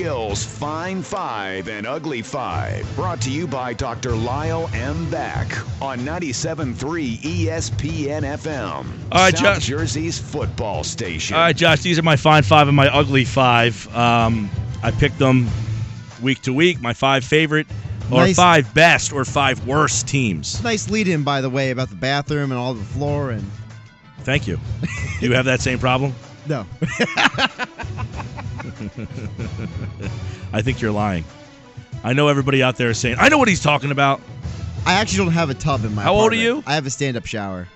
Gill's Fine Five and Ugly Five. Brought to you by Dr. Lyle M. Back on 97.3 ESPN FM. All right, South Josh. Jersey's football station. All right, Josh, these are my Fine Five and my Ugly Five. I picked them week to week, my 5 favorite or 5 best or 5 worst teams. Nice lead-in, by the way, about the bathroom and all the floor. And Thank you. Do you have that same problem? No. I think you're lying. I know everybody out there is saying, I know what he's talking about. I actually don't have a tub in my How old are you? I have a stand-up shower.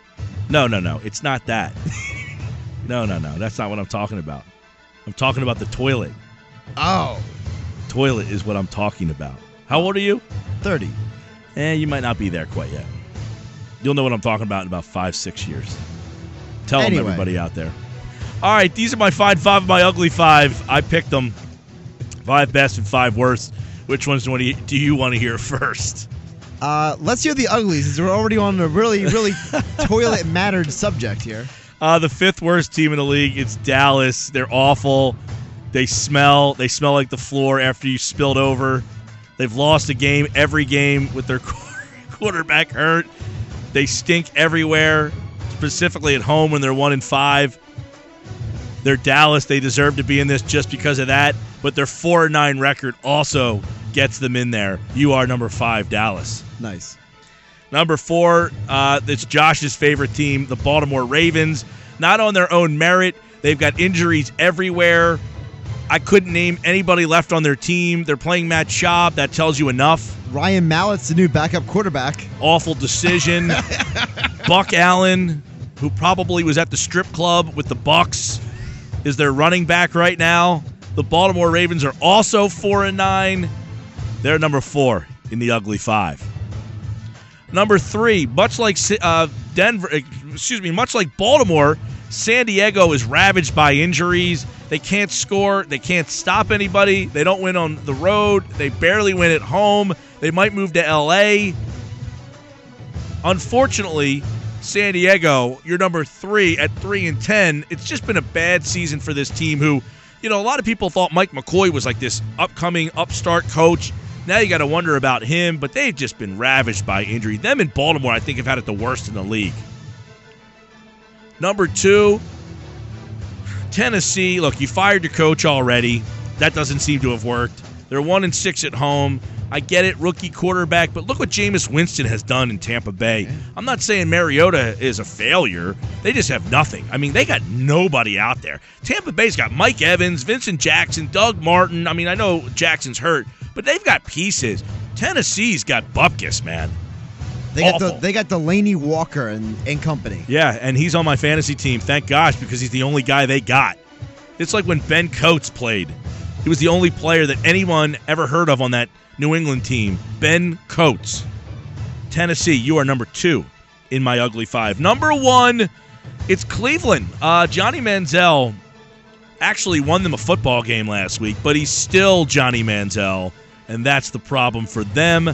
No. It's not that. No. That's not what I'm talking about. I'm talking about the toilet. Oh. Toilet is what I'm talking about. How old are you? 30. You might not be there quite yet. You'll know what I'm talking about in about 5-6 years. Tell them, everybody out there. All right, these are my Fine Five and my Ugly Five. I picked them. 5 best and 5 worst. Which ones do you want to hear first? Let's hear the uglies, since we're already on a really, really toilet-mattered subject here. The 5th worst team in the league, it's Dallas. They're awful. They smell like the floor after you spilled over. They've lost every game with their quarterback hurt. They stink everywhere, specifically at home when they're 1-5. They're Dallas. They deserve to be in this just because of that. But their 4-9 record also gets them in there. You are number 5, Dallas. Nice. Number 4, it's Josh's favorite team, the Baltimore Ravens. Not on their own merit. They've got injuries everywhere. I couldn't name anybody left on their team. They're playing Matt Schaub. That tells you enough. Ryan Mallett's the new backup quarterback. Awful decision. Buck Allen, who probably was at the strip club with the Bucks, is their running back right now. The Baltimore Ravens are also 4-9. They're number 4 in the Ugly Five. Number 3, much like much like Baltimore, San Diego is ravaged by injuries. They can't score. They can't stop anybody. They don't win on the road. They barely win at home. They might move to L.A. Unfortunately, San Diego, you're number 3 at 3-10. It's just been a bad season for this team who, a lot of people thought Mike McCoy was like this upcoming upstart coach. Now you got to wonder about him, but they've just been ravaged by injury. Them in Baltimore, I think, have had it the worst in the league. Number 2, Tennessee. Look, you fired your coach already. That doesn't seem to have worked. They're 1-6 at home. I get it, rookie quarterback, but look what Jameis Winston has done in Tampa Bay. I'm not saying Mariota is a failure. They just have nothing. I mean, they got nobody out there. Tampa Bay's got Mike Evans, Vincent Jackson, Doug Martin. I mean, I know Jackson's hurt, but they've got pieces. Tennessee's got Bupkis, man. They got Delaney Walker and company. Yeah, and he's on my fantasy team, thank gosh, because he's the only guy they got. It's like when Ben Coates played. He was the only player that anyone ever heard of on that New England team. Ben Coates. Tennessee, you are number 2 in my Ugly Five. Number 1, it's Cleveland. Johnny Manziel actually won them a football game last week, but he's still Johnny Manziel, and that's the problem for them.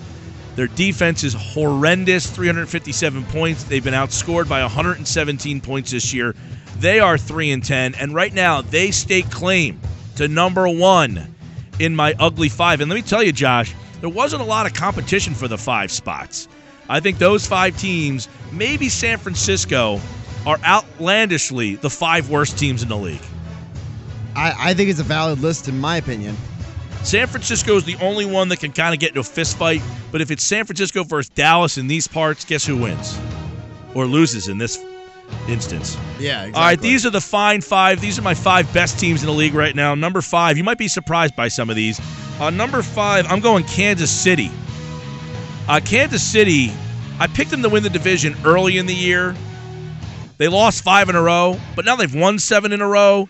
Their defense is horrendous, 357 points. They've been outscored by 117 points this year. They are 3-10, and right now they stake claim to number 1 in my Ugly Five. And let me tell you, Josh, there wasn't a lot of competition for the 5 spots. I think those 5 teams, maybe San Francisco, are outlandishly the 5 worst teams in the league. I think it's a valid list in my opinion. San Francisco is the only one that can kind of get into a fist fight, but if it's San Francisco versus Dallas in these parts, guess who wins? Or loses in this instance. Yeah, exactly. All right, these are the Fine Five. These are my 5 best teams in the league right now. Number 5, you might be surprised by some of these. Number 5, I'm going Kansas City. Kansas City, I picked them to win the division early in the year. They lost 5 in a row, but now they've won 7 in a row.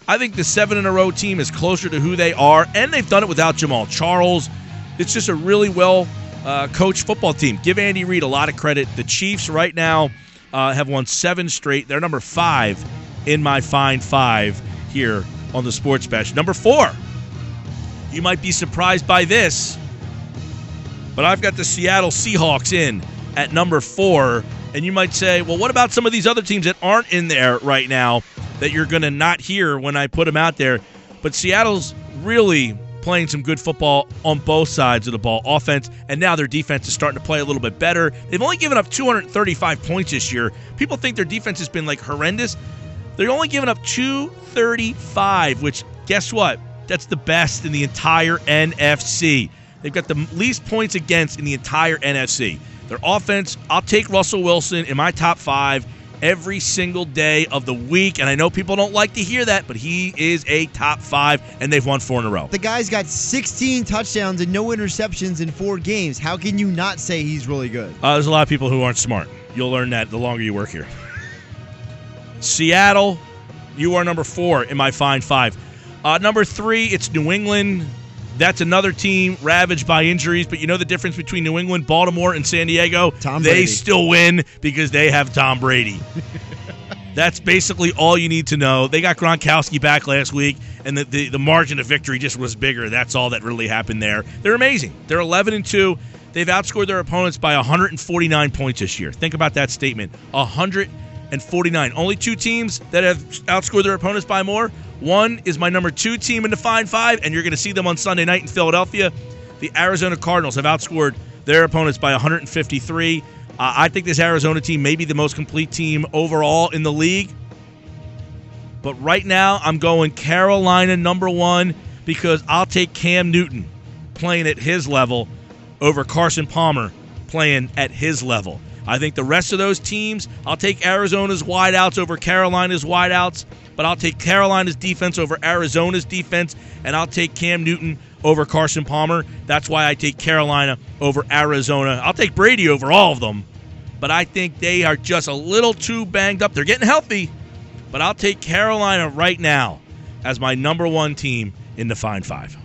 I think the 7-in-a-row team is closer to who they are, and they've done it without Jamal Charles. It's just a really well-coached football team. Give Andy Reid a lot of credit. The Chiefs right now have won 7 straight. They're number 5 in my Fine Five here on the Sports Bash. Number 4, you might be surprised by this, but I've got the Seattle Seahawks in at number 4, and you might say, well, what about some of these other teams that aren't in there right now that you're going to not hear when I put them out there? But Seattle's really playing some good football on both sides of the ball, offense, and now their defense is starting to play a little bit better. They've only given up 235 points this year. People think their defense has been horrendous. They're only giving up 235, which, guess what? That's the best in the entire NFC. They've got the least points against in the entire NFC. Their offense, I'll take Russell Wilson in my top 5 every single day of the week. And I know people don't like to hear that, but he is a top 5, and they've won 4 in a row. The guy's got 16 touchdowns and no interceptions in 4 games. How can you not say he's really good? There's a lot of people who aren't smart. You'll learn that the longer you work here. Seattle, you are number 4 in my fine 5. Number 3, it's New England. That's another team ravaged by injuries, but you know the difference between New England, Baltimore, and San Diego? Tom Brady. They still win because they have Tom Brady. That's basically all you need to know. They got Gronkowski back last week, and the margin of victory just was bigger. That's all that really happened there. They're amazing. They're 11-2. They've outscored their opponents by 149 points this year. Think about that statement. 149. Only 2 teams that have outscored their opponents by more. One is my number 2 team in the Fine 5, and you're going to see them on Sunday night in Philadelphia. The Arizona Cardinals have outscored their opponents by 153. I think this Arizona team may be the most complete team overall in the league. But right now, I'm going Carolina number 1 because I'll take Cam Newton playing at his level over Carson Palmer playing at his level. I think the rest of those teams, I'll take Arizona's wideouts over Carolina's wideouts, but I'll take Carolina's defense over Arizona's defense, and I'll take Cam Newton over Carson Palmer. That's why I take Carolina over Arizona. I'll take Brady over all of them, but I think they are just a little too banged up. They're getting healthy, but I'll take Carolina right now as my number 1 team in the Fine 5.